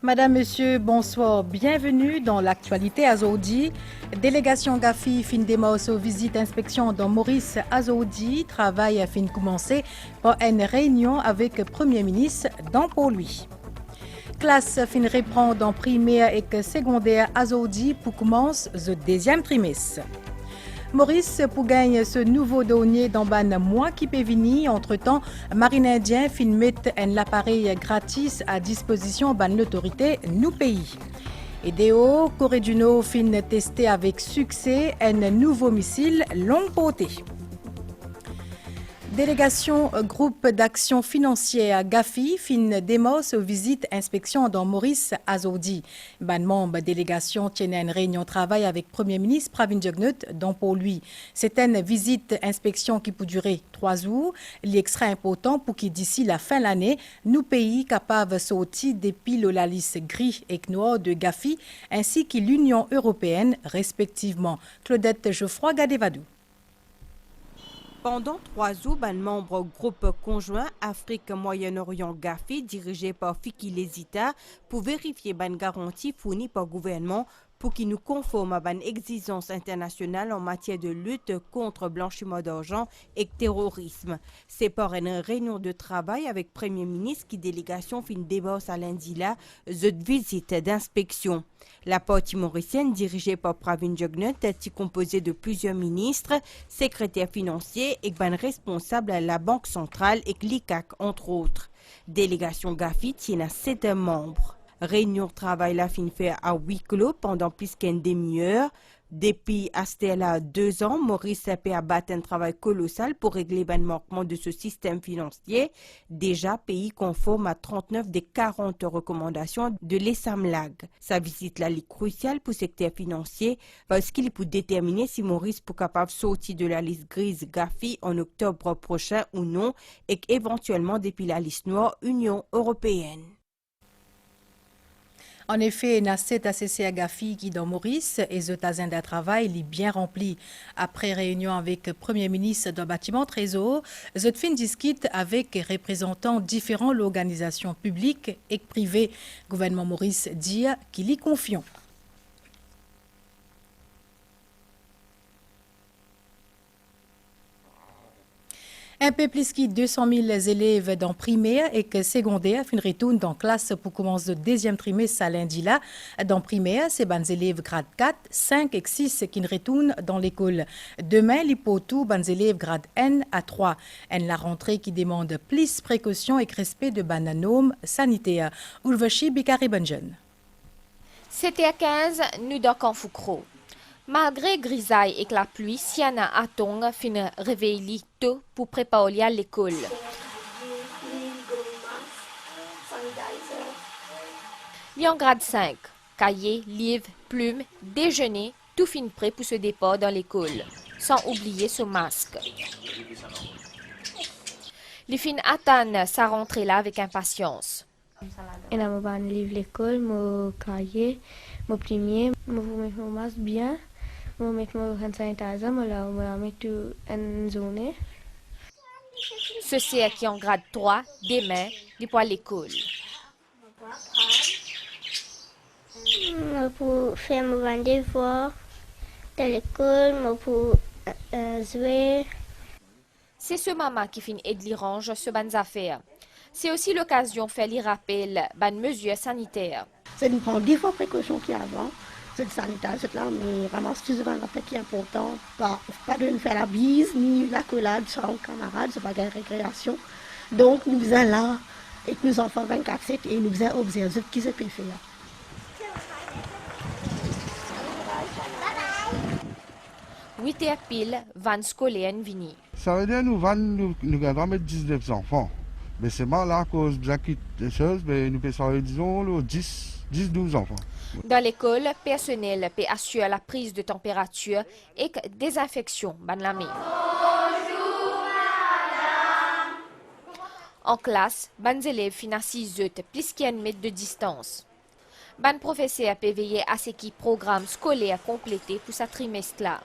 Madame, Monsieur, bonsoir. Bienvenue dans l'actualité Azoudi. Délégation Gafi fin démos aux visites inspection dans Maurice Azoudi. Travail a fin commencer par une réunion avec le Premier ministre dans pour lui. Classe fin reprend en primaire et secondaire Azoudi pour commencer le deuxième trimestre. Maurice pour gagner ce nouveau donnier dans ban mois qui peut venir. Entre-temps, Marine Indien fin mettre un appareil gratis à disposition ban l'autorité nous pays. Et Déo, Corée du Nord fin testé avec succès un nouveau missile longue portée. Délégation groupe d'action financière Gafi fin démos aux visites inspection dans Maurice Azoudi. Ban membre délégation tient une réunion travail avec Premier ministre Pravin Jugnut dont pour lui. C'est une visite inspection qui peut durer 3 jours. L'extra important pour que d'ici la fin de l'année, nous pays capables sortir depuis la liste gris et noir de Gafi ainsi que l'Union européenne respectivement. Claudette Geoffroy Gadevadou. Pendant 3 jours, un membre groupe conjoint Afrique-Moyen-Orient Gafi, dirigé par Fiki Lesita, pour vérifier une garantie fournie par le gouvernement pour qu'il nous conforme à une exigence internationale en matière de lutte contre blanchiment d'argent et terrorisme. C'est par une réunion de travail avec le Premier ministre qui délégation fin débosse à lundi là, cette visite d'inspection. La partie mauricienne dirigée par Pravin Jugnut est composée de plusieurs ministres, secrétaires financiers et responsables à la Banque centrale et l'ICAC entre autres. Délégation Gafi tient à 7 membres. Réunion de travail la fin fait à huis clos pendant plus qu'une demi-heure. Depuis à 2 ans, Maurice a abattu un travail colossal pour régler le manquement de ce système financier. Déjà, pays conforme à 39 des 40 recommandations de l'ESAMLAG. Sa visite là est cruciale pour le secteur financier parce qu'il peut déterminer si Maurice est capable de sortir de la liste grise Gafi en octobre prochain ou non et éventuellement depuis la liste noire Union européenne. En effet, il y a 7 ACC à Gafi qui dans Maurice et ce agenda de travail est bien rempli. Après réunion avec le Premier ministre du bâtiment Trésor, ce fin discute avec représentants différents l'organisation publique et privée. Le gouvernement Maurice dit qu'il y confiant. Un peu plus de 200 000 élèves dans primaire et que secondaire fin retourne dans classe pour commencer le deuxième trimestre à lundi là. Dans primaire, c'est les élèves grade 4, 5 et 6 qui retournent dans l'école. Demain, les potou, les élèves grade N à 3. La rentrée qui demande plus précaution et respect de normes sanitaires. Ulvachi Bikari Benjen. C'était à 15, nous dans Kanfoukro. Malgré grisaille et la pluie, Siana Atong fin réveiller tôt pour préparer à l'école. En grade 5, cahier, livres, plumes, déjeuner, tout fin prêt pour ce départ dans l'école, sans oublier son masque. Les fins attendent sa rentrée là avec impatience. Et là, je vais livre l'école, mon cahier, mon premier, je vais mettre mon masque bien. Je vais mettre mon hand sanitizer, je vais mettre une zone. Ceux qui en grade 3, demain, ils pour l'école. Pour faire mon devoir de l'école, pour jouer. C'est ce maman qui finit aide range ce bonnes affaires. C'est aussi l'occasion de faire les rappels bonnes mesures sanitaires. C'est une prendre 10 fois précaution qu'il y a avant. C'est sanitaire, c'est là, mais ramasse toujours un rappel qui est important. Pas de nous faire la bise, ni l'accolade sur un camarade, c'est pas de récréation. Donc nous faisons là, et que nos enfants 24/7, et nous faisons observer ce qui se peut faire. 8h pile, van scolaire vini. Ça veut dire nous allons mettre 19 enfants. Mais c'est mal là, à cause de des choses, mais nous pouvons disons 10-12 enfants. Dans l'école, le personnel peut assurer la prise de température et désinfection de la main. En classe, les élèves finissent plus qu'un mètre de distance. Les professeurs peuvent veiller à ce qui programme scolaire complété pour ce trimestre-là.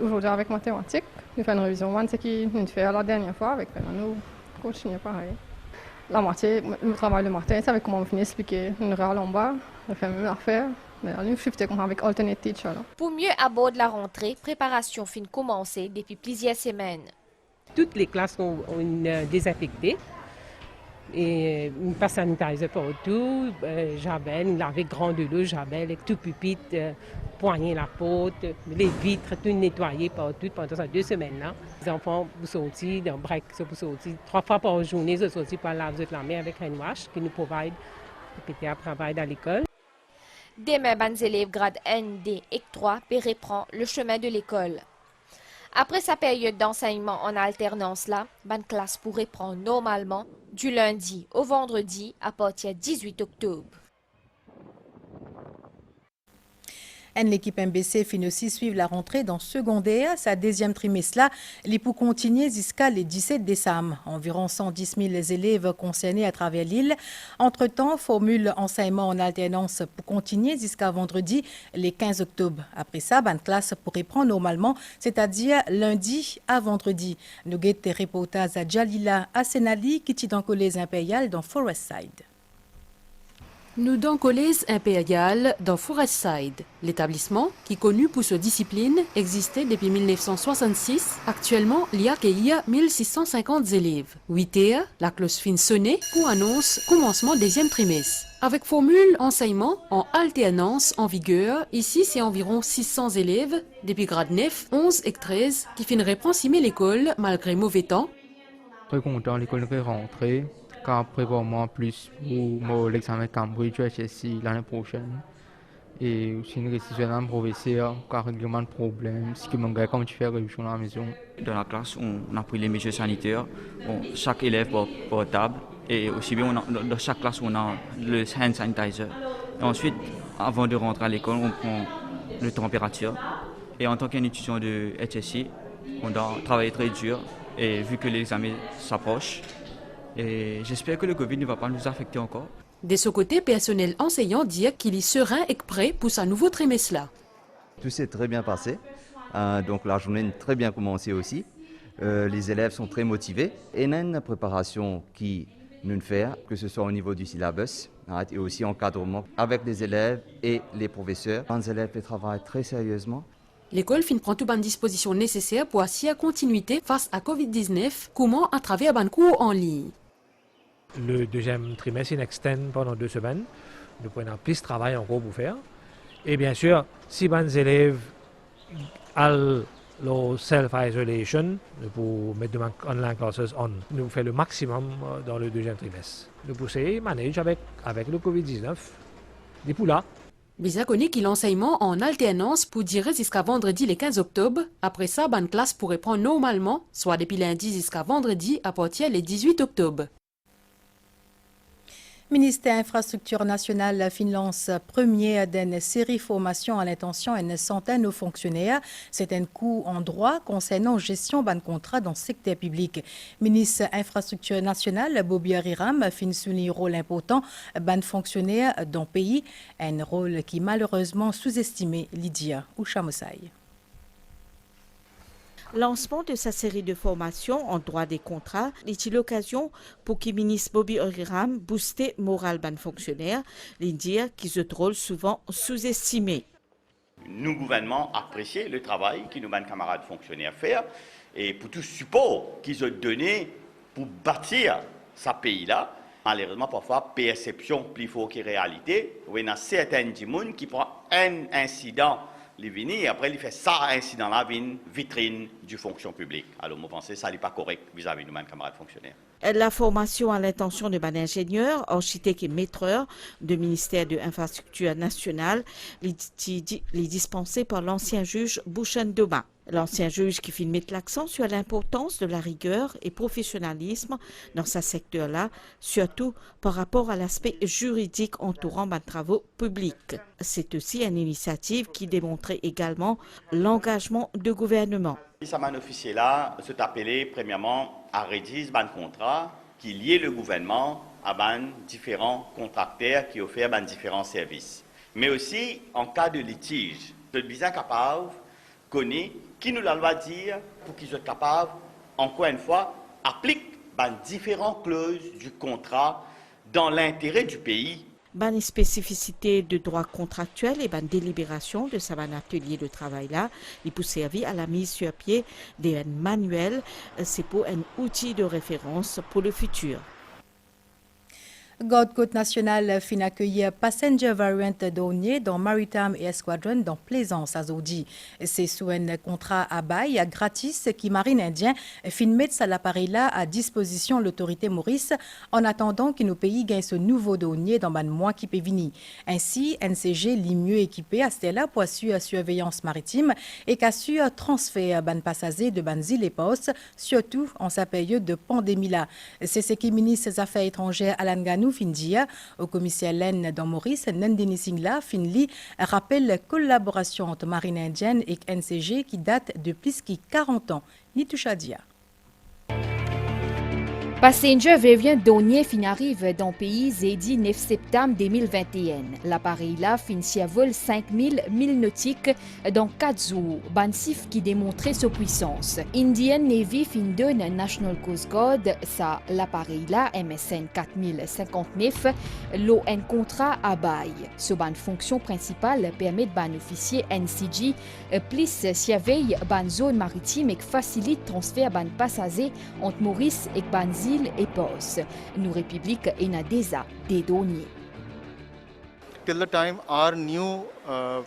Aujourd'hui avec mathématiques, nous faisons une révision. C'est ce qu'on fait la dernière fois avec nous continuons pareil. La moitié, je travaille le matin, c'est avec comment on finit expliquer une heure à l'ombre, je fais mes affaires. Mais là, je suis avec alternate teacher. Pour mieux aborder la rentrée, préparation fin commencée depuis plusieurs semaines. Toutes les classes sont désinfectées. Et on passe sanitizer partout, javel, laver grand de l'eau, javel, avec tout pupitre, poigner la porte, les vitres, tout nettoyer partout pendant ces 2 semaines-là. Les enfants, vous sortez dans le break, vous sortez 3 fois par journée, vous sortez pour laver la main avec hand wash qui nous provide pour travail à l'école. Demain, les élèves grades N, D et 3 reprendre le chemin de l'école. Après sa période d'enseignement en alternance là, la classe pourrait prendre normalement du lundi au vendredi à partir du 18 octobre. L'équipe MBC finit aussi suivre la rentrée dans secondaire. Sa deuxième trimestre là, il pour continuer jusqu'à le 17 décembre. Environ 110 000 élèves concernés à travers l'île. Entre-temps, formule enseignement en alternance pour continuer jusqu'à vendredi, le 15 octobre. Après ça, la classe pourrait prendre normalement, c'est-à-dire lundi à vendredi. Nous avons des reportages à Jalila Asenali qui est dans le collège impérial dans Forestside. Nous dans le collège impérial dans Forestside. L'établissement, qui est connu pour sa discipline, existait depuis 1966. Actuellement, il y a accueilli 1650 élèves. 8 heures, la cloche fin sonnée pour annonce commencement deuxième trimestre. Avec formule enseignement en alternance en vigueur, ici c'est environ 600 élèves, depuis grade 9, 11 et 13, qui finiraient prendre l'école malgré mauvais temps. Très content, l'école est rentrée. Car prévoit plus pour l'examen Cambridge HSC l'année prochaine. Et aussi une décision d'un professeur, car règlement de problème, ce qui manque comme tu fais révision à la maison. Dans la classe, on a pris les mesures sanitaires. Chaque élève portable. Et aussi bien, dans chaque classe, on a le hand sanitizer. Et ensuite, avant de rentrer à l'école, on prend la température. Et en tant qu'étudiant de HSC, on doit travailler très dur. Et vu que l'examen s'approche, et j'espère que le Covid ne va pas nous affecter encore. De ce côté, personnel enseignant dit qu'il est serein et prêt pour sa nouveau trimestre-là. Tout s'est très bien passé. Donc la journée a très bien commencé aussi. Les élèves sont très motivés. Et il y a une préparation qui nous fait, que ce soit au niveau du syllabus et aussi encadrement avec les élèves et les professeurs. Les élèves travaillent très sérieusement. L'école prend toutes les dispositions nécessaires pour assurer la continuité face à Covid-19, comment à travers un cours en ligne. Le deuxième trimestre, il extend pendant 2 semaines. Nous prenons plus de travail encore pour faire. Et bien sûr, si les élèves ont leur self-isolation, pour mettre de online classes on, nous faisons le maximum dans le deuxième trimestre. Nous poussons manage avec le Covid-19. Des pour là. Bisa connaît qu'il l'enseignement en alternance pour durer jusqu'à vendredi le 15 octobre. Après ça, la classe pourrait prendre normalement, soit depuis lundi jusqu'à vendredi à partir le 18 octobre. Ministère Infrastructure nationale finance première d'une série formation à l'intention une centaine de fonctionnaires. C'est un coût en droit concernant gestion d'un contrat dans le secteur public. Ministre Infrastructure nationale Bobby Ariram fin souligner rôle important d'un fonctionnaire dans le pays, un rôle qui malheureusement sous-estimé Lydia Ouchamossaï. Lancement de sa série de formations en droit des contrats est l'occasion pour que le ministre Bobby Ariram booste le moral des fonctionnaires, l'indique qu'ils se trouvent souvent sous-estimés. Nous, gouvernement, apprécions le travail que nos camarades fonctionnaires font et pour tout support qu'ils ont donné pour bâtir ce pays-là. Malheureusement, parfois, perception plus forte que réalité. Il y a certains gens qui prennent un incident. Il vient et après il fait ça incident là une vitrine du fonction publique. Alors moi pense que ça n'est pas correct vis-à-vis de nos camarades fonctionnaires. La formation à l'intention de ingénieur, architecte et maîtreur du ministère de l'Infrastructure nationale est dispensée par l'ancien juge Bouchen Doma. L'ancien juge qui met l'accent sur l'importance de la rigueur et professionnalisme dans ce secteur-là, surtout par rapport à l'aspect juridique entourant les travaux publics. C'est aussi une initiative qui démontrait également l'engagement du gouvernement. Ça m'a officier là, c'est appelé premièrement à rédiger un contrat qui lie le gouvernement à différents contracteurs qui offrent différents services. Mais aussi en cas de litige, de bien capable connaît qui nous la loi dire pour qu'ils soient capables, encore une fois, appliquer différentes clauses du contrat dans l'intérêt du pays. Ban spécificité de droit contractuel et ban délibération de sa atelier de travail là, il peut servir à la mise sur pied d'un manuel, c'est pour un outil de référence pour le futur. God Côte Nationale fin accueillir Passenger Variant Donnier dans Maritime et Squadron dans Plaisance à Zodi. C'est sous un contrat à bail gratis qui Marine Indien fin mettre l'appareil là à disposition l'autorité Maurice en attendant que nos pays gagnent ce nouveau donnier dans le mois qui peut venir. Ainsi, NCG l'est mieux équipé à Stella pour assurer surveillance maritime et qu'assure transfert ban passagers de ban îles et postes, surtout en sa période de pandémie là. C'est ce qui ministre des Affaires étrangères Alan Ganou fin dire au commissaire Len dans Maurice, Nandini Singla finli rappelle la collaboration entre Marine indienne et NCG qui date de plus de 40 ans. Nitouchadia. Passenger Variant Donnier fin arrive dans le pays jeudi 9 septembre 2021. L'appareil là fin vol 5000 milles nautiques dans 4 jours, bansif qui démontrait sa puissance. Indian Navy fin donne National Coast Guard ça l'appareil là MSN 4059 l'eau un contrat à bail. Ce ban fonction principale permet de ban officier NCG plus surveille ban zone maritime et facilite transfert ban passagers entre Maurice et ban îles et postes. Nous République et Nadeza des donniers. Till the time our new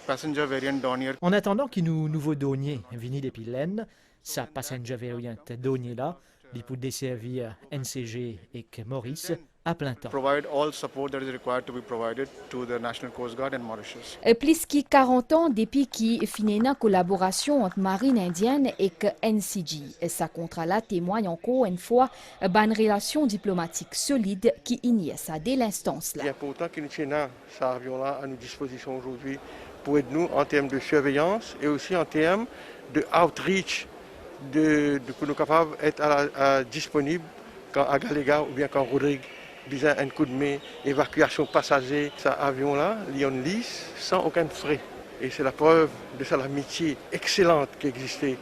passenger variant Dornier. En attendant qu'il nous nouveau donnier vini depuis l'Aisne, sa passenger variant Donnier là, il peut desservir NCG et Maurice à plein temps. Provide all support that is required to be provided to the National Coast Guard and Mauritius. Plus de 40 ans depuis qui finit une collaboration entre Marine indienne et NCG. Sa contrat là témoigne encore une fois d'une relation diplomatique solide qui initie ça dès l'instance là. Il est important que nous tenions cet avion là à nos dispositions aujourd'hui pour aider nous en termes de surveillance et aussi en termes de outreach, de que nous capables d'être disponibles quand à Galega ou bien quand Rodrigue besoin un coup de main, évacuation passagers, cet avion-là, Lyon lisse, sans aucun frais. Et c'est la preuve de cette amitié excellente qui existait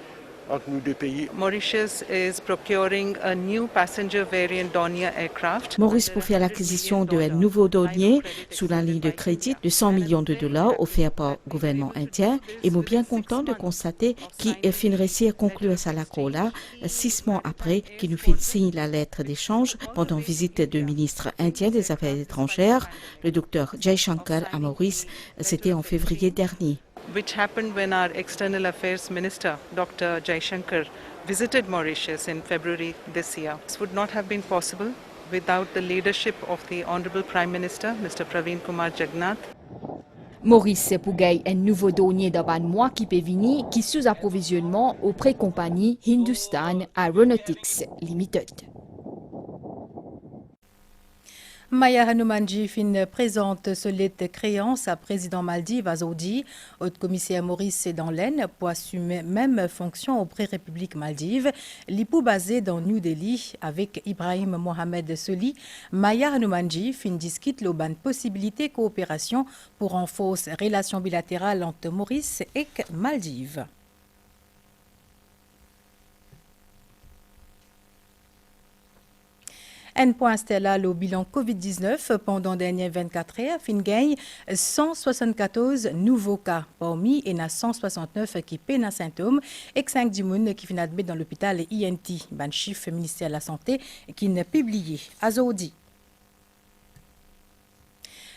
entre nos deux pays. Mauritius is procuring a new passenger variant Dornier aircraft. Maurice pour faire l'acquisition d'un nouveau Dornier sous la ligne de crédit de 100 millions de dollars offert par le gouvernement indien et nous bien content de constater qu'il fin réussir à conclure sa là 6 mois après qu'il nous fait signer la lettre d'échange pendant visite du ministre indien des Affaires étrangères, le docteur Jaishankar à Maurice, c'était en février dernier. Which happened when our External Affairs Minister, Dr. Jaishankar, visited Mauritius in February this year. This would not have been possible without the leadership of the Honorable Prime Minister, Mr. Praveen Kumar Jagannath. Maurice pour gagner un nouveau donnier dans un mois qui peut venir qui sous approvisionnement auprès compagnie Hindustan Aeronautics Limited. Maya Hanumanji fin présente solide créance à président Maldives à Zodi. Haute commissaire Maurice est dans l'Aisne pour assumer même fonction auprès République Maldives. L'IPO basé dans New Delhi avec Ibrahim Mohamed Soli. Maya Hanumanji fin discute l'auban possibilité coopération pour renforcer relations bilatérales entre Maurice et Maldives. Un point Stella le bilan COVID-19 pendant les dernières 24 heures, fin gagne 174 nouveaux cas. Parmi, il y a 169 qui peinent un symptôme et 5 personnes qui finissent admis dans l'hôpital INT. Ben chiffre ministère de la Santé qui n'est publié à Zodi.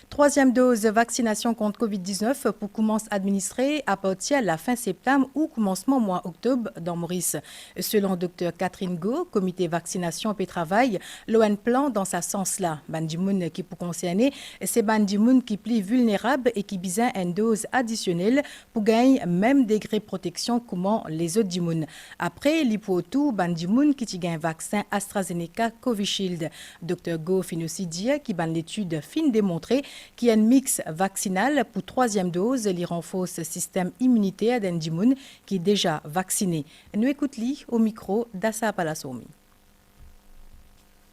Troisième dose de vaccination contre COVID-19 pour commencer à administrer à partir de la fin septembre ou commencement mois octobre dans Maurice. Selon Dr Catherine Go, comité vaccination et travail, l'ON plan dans ce sens-là. Bandimoun qui peut concerner, c'est bandimoun qui plus vulnérable et qui besoin une dose additionnelle pour gagner même degré de protection comme les autres dimoun. Après, l'hypotou, bandimoun qui gagne vaccin AstraZeneca Covishield. Dr Go fin aussi dire qui ban l'étude fin démontré qui est un mix vaccinal pour troisième dose, il renforce le système immunitaire d'un dimoun qui est déjà vacciné. Nous écoutons au micro d'Assa Palasomi.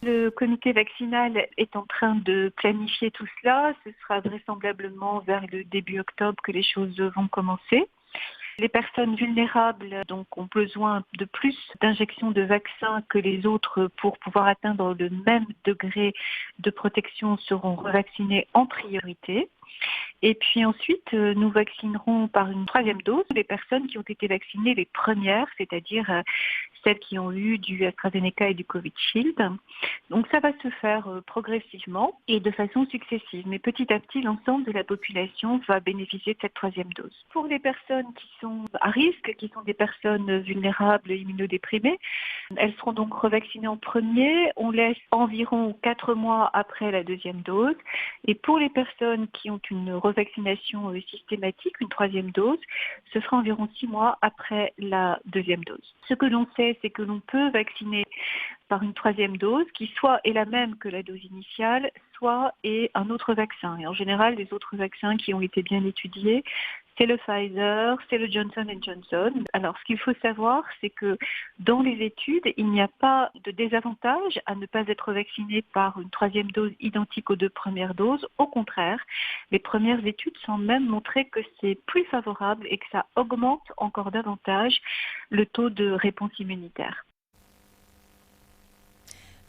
Le comité vaccinal est en train de planifier tout cela. Ce sera vraisemblablement vers le début octobre que les choses vont commencer. Les personnes vulnérables donc, ont besoin de plus d'injections de vaccins que les autres pour pouvoir atteindre le même degré de protection, seront revaccinées en priorité. Et puis ensuite, nous vaccinerons par une 3e dose les personnes qui ont été vaccinées les premières, c'est-à-dire celles qui ont eu du AstraZeneca et du Covid Shield. Donc ça va se faire progressivement et de façon successive. Mais petit à petit, l'ensemble de la population va bénéficier de cette 3e dose. Pour les personnes qui sont à risque, qui sont des personnes vulnérables, immunodéprimées, elles seront donc revaccinées en premier. On laisse environ 4 mois après la 2e dose. Et pour les personnes qui ont une revaccination systématique, une 3e dose, ce sera environ 6 mois après la 2e dose. Ce que l'on sait, c'est que l'on peut vacciner par une 3e dose qui soit est la même que la dose initiale, soit est un autre vaccin. Et en général, les autres vaccins qui ont été bien étudiés, c'est le Pfizer, c'est le Johnson & Johnson. Alors, ce qu'il faut savoir, c'est que dans les études, il n'y a pas de désavantage à ne pas être vacciné par une 3e dose identique aux 2 premières doses. Au contraire, les premières études semblent même montrer que c'est plus favorable et que ça augmente encore davantage le taux de réponse immunitaire.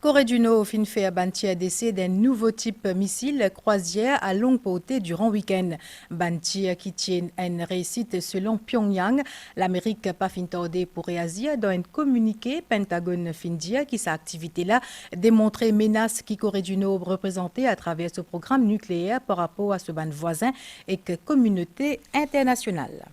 Corée du Nord fin fait abattre d'essai d'un nouveau type missile croisière à longue portée durant le week-end. Bantir qui tient une réussite selon Pyongyang. L'Amérique pas fin tardé pour réagir dans un communiqué. Pentagone fin dire que sa activité-là démontrait menace qui Corée du Nord représentait à travers ce programme nucléaire par rapport à ce ban voisin et que communauté internationale.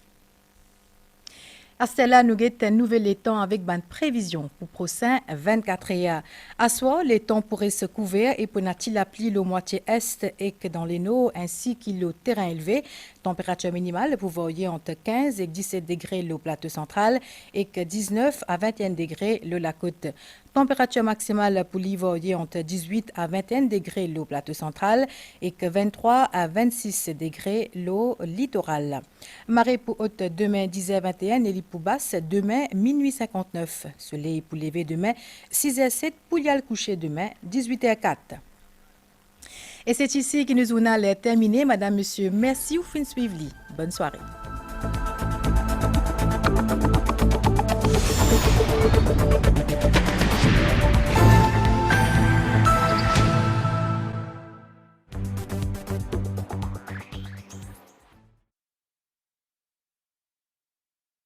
À cela, nous avons un nouvel temps avec une prévision pour prochain 24 heures. À soir, les temps pourraient se couvrir et pour la pluie le moitié est et que dans les nord ainsi que le terrain élevé. Température minimale, vous voyez entre 15 et 17 degrés le plateau central et que 19 à 21 degrés le la côte. Température maximale pour l'hiver entre 18 à 21 degrés le plateau central et que 23 à 26 degrés le littoral. Marée pour haute demain 10h21 et pour basse demain minuit 59. Soleil pour lever demain 6h07 pour y aller coucher demain 18h04. Et c'est ici que nous allons terminer. Madame, Monsieur, merci ou fin suivre. Bonne soirée.